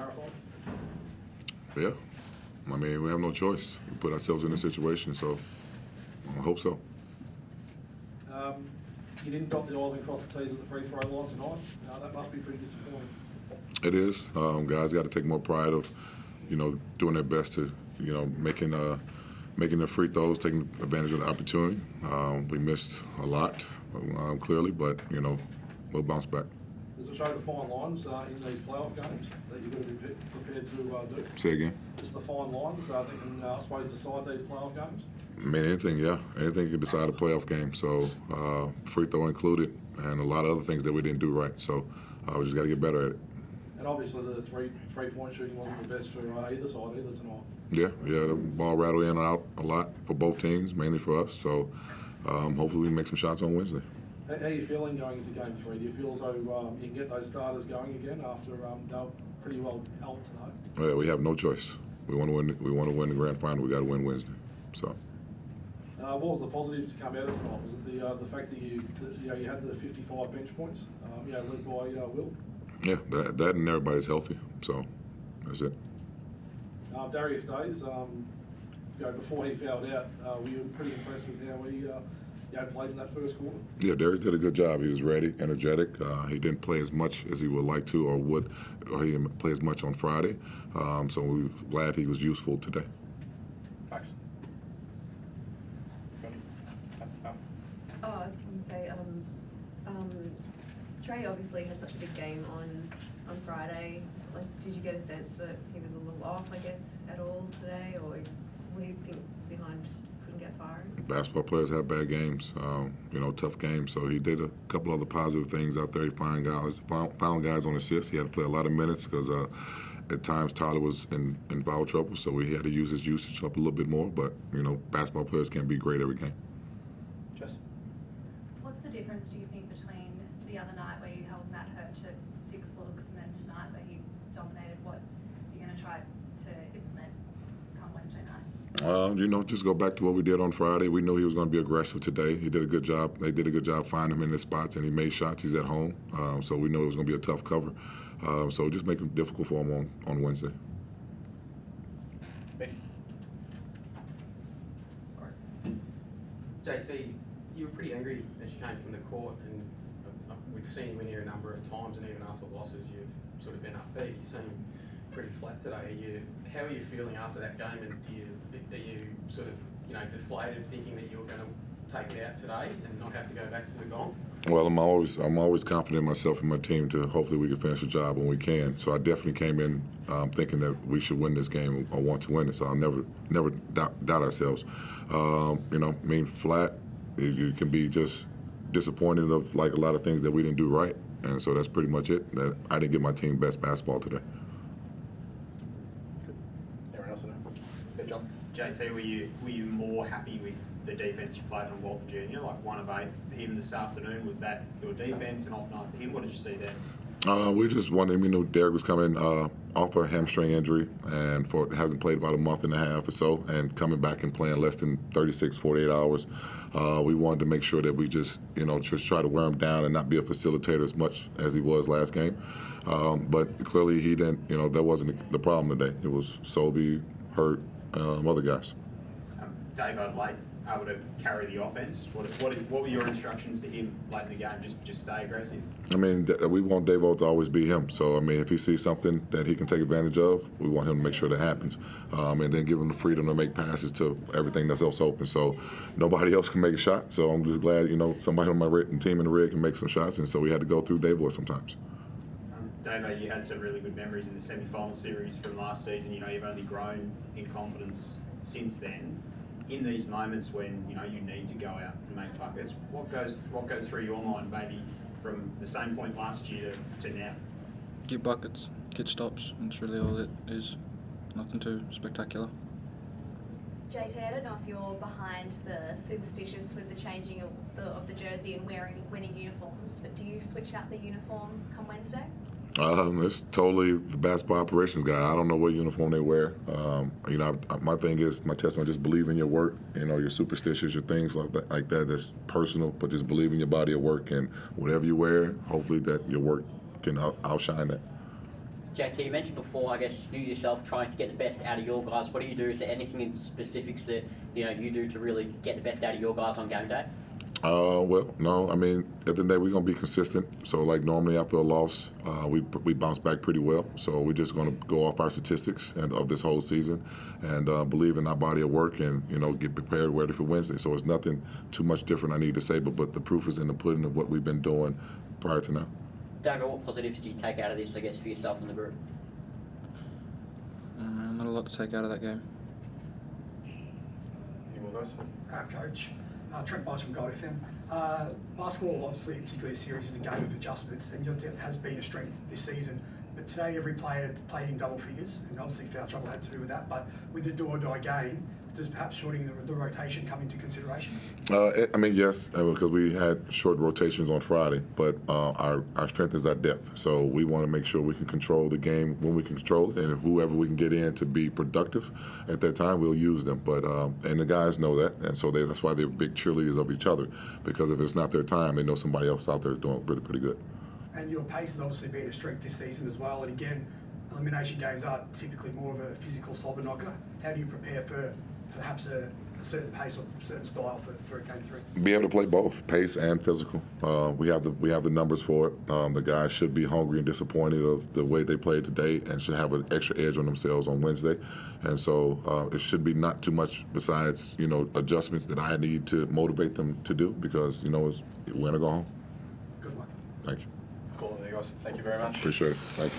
clarified? Yeah. I mean, we have no choice. We put ourselves in this situation, so I hope so. You didn't dot the I's and cross the T's at the free throw line tonight. That must be pretty disappointing. It is. Guys got to take more pride of, doing their best to, making the free throws, taking advantage of the opportunity. We missed a lot, clearly, but, we'll bounce back. Does it show the fine lines in these playoff games that you've got to be prepared to do? Say again? Just the fine lines that can, I suppose, decide these playoff games? I mean, anything, yeah. Anything can decide a playoff game. So free throw included, and a lot of other things that we didn't do right. So we just got to get better at it. And obviously the three-point shooting wasn't the best for either side either tonight. Yeah. The ball rattled in and out a lot for both teams, mainly for us. So hopefully we make some shots on Wednesday. How are you feeling going into Game 3? Do you feel as though you can get those starters going again after they were pretty well held tonight? Yeah, we have no choice. We want to win. We want to win the grand final. We got to win Wednesday. So. What was the positive to come out of tonight? Was it the fact that you had the 55 bench points, led by Will? Yeah, that and everybody's healthy. So that's it. Darius Days, before he fouled out, were you pretty impressed with how he played in that first quarter? Yeah, Darius did a good job. He was ready, energetic. He didn't play as much as he would like to, or he didn't play as much on Friday. So we're glad he was useful today. Thanks. I was going to say, Trey obviously had such a big game on Friday. Like, did you get a sense that he was a little off, I guess, at all today, or just what do you think was behind? Just couldn't get fired. Basketball players have bad games, tough games. So he did a couple other positive things out there. He found guys on assists. He had to play a lot of minutes because at times Tyler was in foul trouble, so he had to use his usage up a little bit more. But basketball players can't be great every game. What's the difference, do you think, between the other night where you held Matt Hurch at 6 looks and then tonight where he dominated? What you're going to try to implement come Wednesday night? Just go back to what we did on Friday. We knew he was going to be aggressive today. He did a good job. They did a good job finding him in his spots, and he made shots. He's at home, so we knew it was going to be a tough cover. So just make it difficult for him on Wednesday. Sorry. JT, you were pretty angry as you came from the court, and we've seen you in here a number of times, and even after losses, you've sort of been upbeat. You seem pretty flat today. How are you feeling after that game, and are you sort of deflated, thinking that you were going to take it out today and not have to go back to the gong? Well, I'm always confident in myself and my team to hopefully we can finish the job when we can. So I definitely came in thinking that we should win this game or want to win it. So I'll never doubt ourselves. Flat. You can be just disappointed of like a lot of things that we didn't do right, and so that's pretty much it. That I didn't give my team best basketball today. Anyone else in there? Hey, John. JT, were you more happy with the defense you played on Walton Jr., like 1 of 8 for him this afternoon? Was that your defense, an off night for him? What did you see there? We just wanted, Derek was coming off a hamstring injury and hasn't played about a month and a half or so, and coming back and playing less than 36, 48 hours. We wanted to make sure that we just try to wear him down and not be a facilitator as much as he was last game. But clearly he didn't, that wasn't the problem today. It was Sobey, Hurt, other guys. Dave late, able to carry the offense. What were your instructions to him late in the game? Just stay aggressive? We want Dave to always be him. So, if he sees something that he can take advantage of, we want him to make sure that happens. And then give him the freedom to make passes to everything that's else open. So, nobody else can make a shot. So, I'm just glad, somebody on my team in the rig can make some shots. And so we had to go through Dave sometimes. Dave, you had some really good memories in the semi-final series from last season. You've only grown in confidence since then. In these moments when you need to go out and make buckets, what goes through your mind, maybe from the same point last year to now? Get buckets, get stops, and it's really all it is. Nothing too spectacular. JT, I don't know if you're behind the superstitious with the changing of the jersey and winning uniforms, but do you switch out the uniform come Wednesday? It's totally the basketball operations guy. I don't know what uniform they wear. My thing is, my testament, just believe in your work. Your superstitions, your things like that. That's personal, but just believe in your body of work, and whatever you wear, hopefully that your work can outshine that. JT, you mentioned before, I guess, you yourself trying to get the best out of your guys. What do you do? Is there anything in specifics that you do to really get the best out of your guys on game day? Well, no. I mean, at the end of the day, we're going to be consistent. So, like normally after a loss, we bounce back pretty well. So we're just going to go off our statistics and of this whole season, and believe in our body of work, and get prepared, ready for Wednesday. So it's nothing too much different I need to say, but the proof is in the pudding of what we've been doing prior to now. David, what positives do you take out of this, I guess, for yourself and the group? Not a lot to take out of that game. Any more guys? Coach. Trent Bice from Gold FM. Basketball, obviously, particularly a series, is a game of adjustments, and your depth has been a strength this season. But today, every player played in double figures, and obviously foul trouble had to do with that. But with the do-or-die game, does perhaps shortening the rotation come into consideration? I mean, yes, because we had short rotations on Friday, but our strength is our depth. So we want to make sure we can control the game when we can control it, and if whoever we can get in to be productive at that time, we'll use them. But and the guys know that, and so that's why they're big cheerleaders of each other, because if it's not their time, they know somebody else out there is doing pretty good. And your pace has obviously been a strength this season as well. And again, elimination games are typically more of a physical slobber knocker. How do you prepare for perhaps a certain pace or certain style for game 3? Be able to play both, pace and physical. We have the numbers for it. The guys should be hungry and disappointed of the way they played today, and should have an extra edge on themselves on Wednesday. And so it should be not too much besides adjustments that I need to motivate them to do, because it's win or go home. Good luck. Thank you. Let's call it there, guys. Thank you very much. Appreciate it. Thank you.